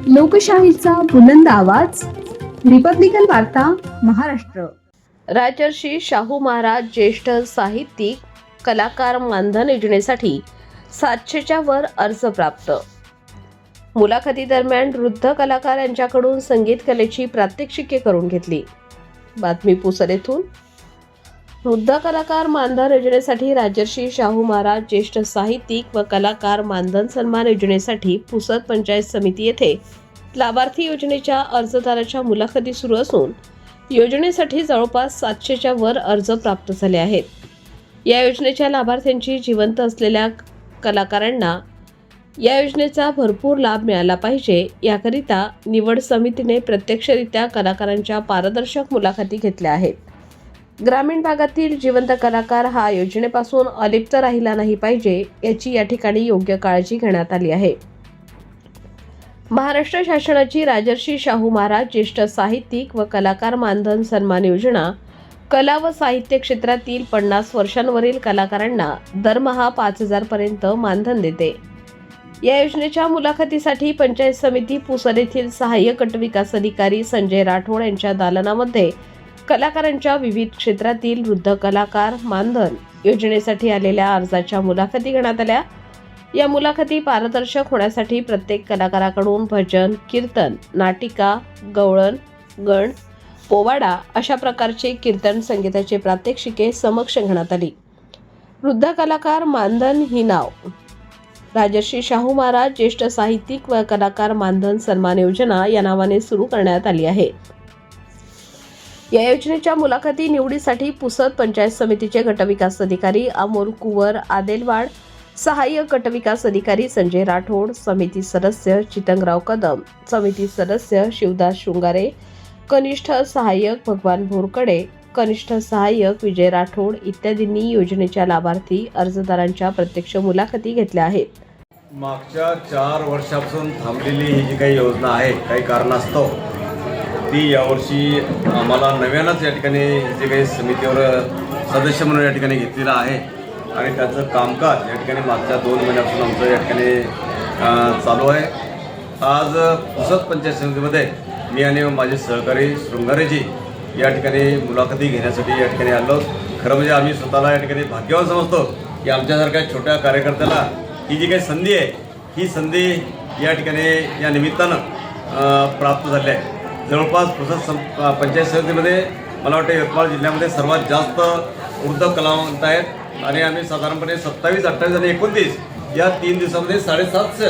लोकशाहीचा बुलंद आवाज, रिपब्लिकन वार्ता, महाराष्ट्र। राजर्षी शाहू महाराज ज्येष्ठ साहित्यिक कलाकार मानधन योजनेसाठी 700च्या वर अर्ज प्राप्त। मुलाखती दरम्यान वृद्ध कलाकार यांच्याकडून संगीत कलेची प्रात्यक्षिके करून घेतली। बातमी पुसद येथून। वृद्ध कलाकार मानधन योजनेसाठी राजर्षी शाहू महाराज ज्येष्ठ साहित्यिक व कलाकार मानधन सन्मान योजनेसाठी पुसद पंचायत समिती येथे लाभार्थी योजनेच्या अर्जदाराच्या मुलाखती सुरू असून योजनेसाठी जवळपास 700च्या वर अर्ज प्राप्त झाले आहेत। या योजनेच्या लाभार्थ्यांची जिवंत असलेल्या कलाकारांना या योजनेचा भरपूर लाभ मिळाला पाहिजे याकरिता निवड समितीने प्रत्यक्षरित्या कलाकारांच्या पारदर्शक मुलाखती घेतल्या आहेत। ग्रामीण भागातील जिवंत कलाकार हा योजनेपासून अलिप्त राहिला नाही पाहिजे याची या ठिकाणी योग्य काळजी घेण्यात आली आहे। महाराष्ट्र शासनाची राजर्षी शाहू महाराज ज्येष्ठ साहित्यिक व कलाकार मानधन सन्मान योजना कला व साहित्य क्षेत्रातील 50 वर्षांवरील कलाकारांना दरमहा 5,000 पर्यंत मानधन देते। या योजनेच्या मुलाखतीसाठी पंचायत समिती पुसद येथील सहाय्यक गट विकास अधिकारी संजय राठोड यांच्या दालनामध्ये कलाकारांच्या विविध क्षेत्रातील वृद्ध कलाकार मानधन योजनेसाठी आलेल्या अर्जाच्या मुलाखती घेण्यात आल्या। या मुलाखती पारदर्शक होण्यासाठी प्रत्येक कलाकाराकडून भजन, कीर्तन, नाटिका, गवळण, गण, पोवाडा अशा प्रकारचे कीर्तन संगीताचे प्रात्यक्षिके समक्ष घेण्यात आली। वृद्ध कलाकार मानधन ही नाव राजर्षी शाहू महाराज ज्येष्ठ साहित्यिक व कलाकार मानधन सन्मान योजना या नावाने सुरू करण्यात आली आहे। या योजनेच्या मुलाखती निवडीसाठी पुसद पंचायत समितीचे गटविकास अधिकारी अमोल कुवर आदेलवाड, सहाय्यक गटविकास अधिकारी संजय राठोड, समिती सदस्य चितंगराव कदम, समिती सदस्य शिवदास शृंगारे, कनिष्ठ सहाय्यक भगवान भोरकडे, कनिष्ठ सहाय्यक विजय राठोड इत्यादींनी योजनेच्या लाभार्थी अर्जदारांच्या प्रत्यक्ष मुलाखती घेतल्या आहेत। मागच्या 4 वर्षापासून थांबलेली ही जी काही योजना आहे काही कारणास्तव ती यावर्षी आम्हाला नव्यानंच या ठिकाणी जे काही समितीवर सदस्य म्हणून या ठिकाणी घेतलेलं आहे आणि त्याचं कामकाज या ठिकाणी मागच्या 2 महिन्यापासून आमचं या ठिकाणी चालू आहे। आज पुसद पंचायत समितीमध्ये मी आणि माझे सहकारी शृंगारेजी या ठिकाणी मुलाखती घेण्यासाठी या ठिकाणी आलो। खरं म्हणजे आम्ही स्वतःला या ठिकाणी भाग्यवान समजतो की आमच्यासारख्या छोट्या कार्यकर्त्याला ही जी काही संधी आहे ही संधी या ठिकाणी या निमित्तानं प्राप्त झाली आहे। जवळपास पुसद पंचायत समितीमध्ये मला वाटतं यवतमाळ जिल्ह्यामध्ये सर्वात जास्त वृद्ध कलावंत आहेत आणि आम्ही साधारणपणे 27, 28 आणि 29 या 3 दिवसामध्ये 750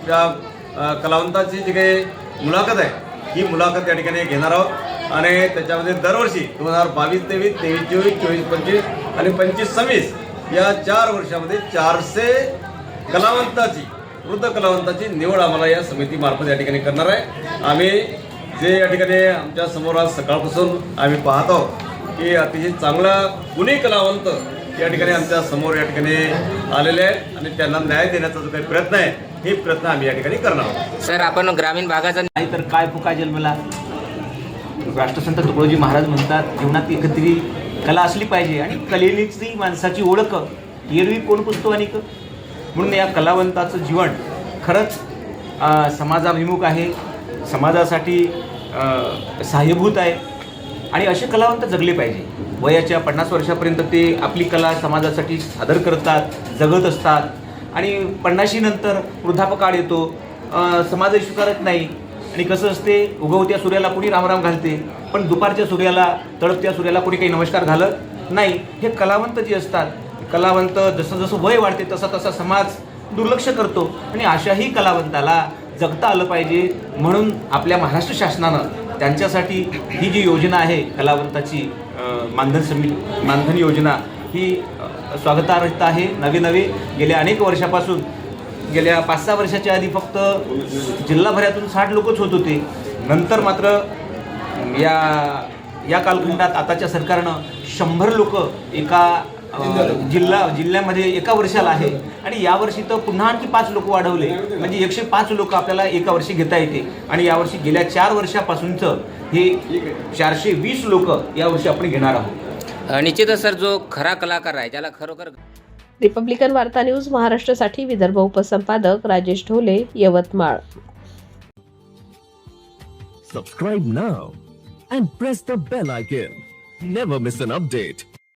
या कलावंताची जी काही मुलाखत आहे ही मुलाखत या ठिकाणी घेणार आहोत आणि त्याच्यामध्ये दरवर्षी 2022-23, 23-24, 24-25 आणि 25-26 या 4 वर्षामध्ये 400 कलावंताची वृद्ध कलावंताची निवड आम्हाला या समितीमार्फत या ठिकाणी करणार आहे। आम्ही जे या ठिकाणी आमच्या समोर आज सकाळपासून आम्ही पाहतो की अतिशय चांगला गुणी कलावंत या ठिकाणी आमच्या समोर या ठिकाणी आलेले आहेत आणि त्यांना न्याय देण्याचा जो काही प्रयत्न आहे हे प्रयत्न आम्ही या ठिकाणी करणार आहोत। सर, आपण ग्रामीण भागाचा नाही तर काय फुका जन्मला। राष्ट्रसंत तुकडोजी महाराज म्हणतात जीवनात एकत्री कला असली पाहिजे आणि कलेची माणसाची ओळख एरवी कोण पुसतो अनिक। म्हणून या कलावंताचं जीवन खरंच समाजाभिमुख आहे, समाजासाठी सहाय्यभूत आहे आणि असे कलावंत जगले पाहिजे। वयाच्या 50 वर्षापर्यंत ते आपली कला समाजासाठी सादर करतात, जगत असतात आणि 50 नंतर वृद्धापकाळ येतो, समाज स्वीकारत नाही आणि कसं असते उगवत्या सूर्याला कोणी रामराम घालते पण दुपारच्या सूर्याला तळपत्या सूर्याला कोणी काही नमस्कार घालत नाही। हे कलावंत जे असतात, कलावंत जसं जसं वय वाढते तसा तसा समाज दुर्लक्ष करतो आणि अशाही कलावंताला जगता आलं पाहिजे। म्हणून आपल्या महाराष्ट्र शासनानं त्यांच्यासाठी ही जी योजना आहे कलावंताची मानधन योजना ही स्वागतार्ह आहे। नवे गेल्या अनेक वर्षापासून गेल्या 5-6 वर्षाच्या आधी फक्त जिल्हाभरातून 60 लोकच होत होते। नंतर मात्र या कालखंडात आताच्या सरकारनं 100 लोक एका जिल्ह्यामध्ये एका वर्षाला आहे आणि यावर्षी तर पुन्हा आणखी 5 लोक वाढवले म्हणजे 105 लोक आपल्याला एका वर्षी घेता येते आणि यावर्षी गेल्या 4 वर्षापासूनचं हे 420 लोक यावर्षी आपण घेणार आहोत। निश्चितच सर, जो खरा कलाकार आहे ज्याला खरोखर रिपब्लिकन वार्ता न्यूज महाराष्ट्रासाठी Vidarbha उपसंपादक Rajesh Dhole, Yavatmal. Subscribe now and press the bell icon. Never miss an update.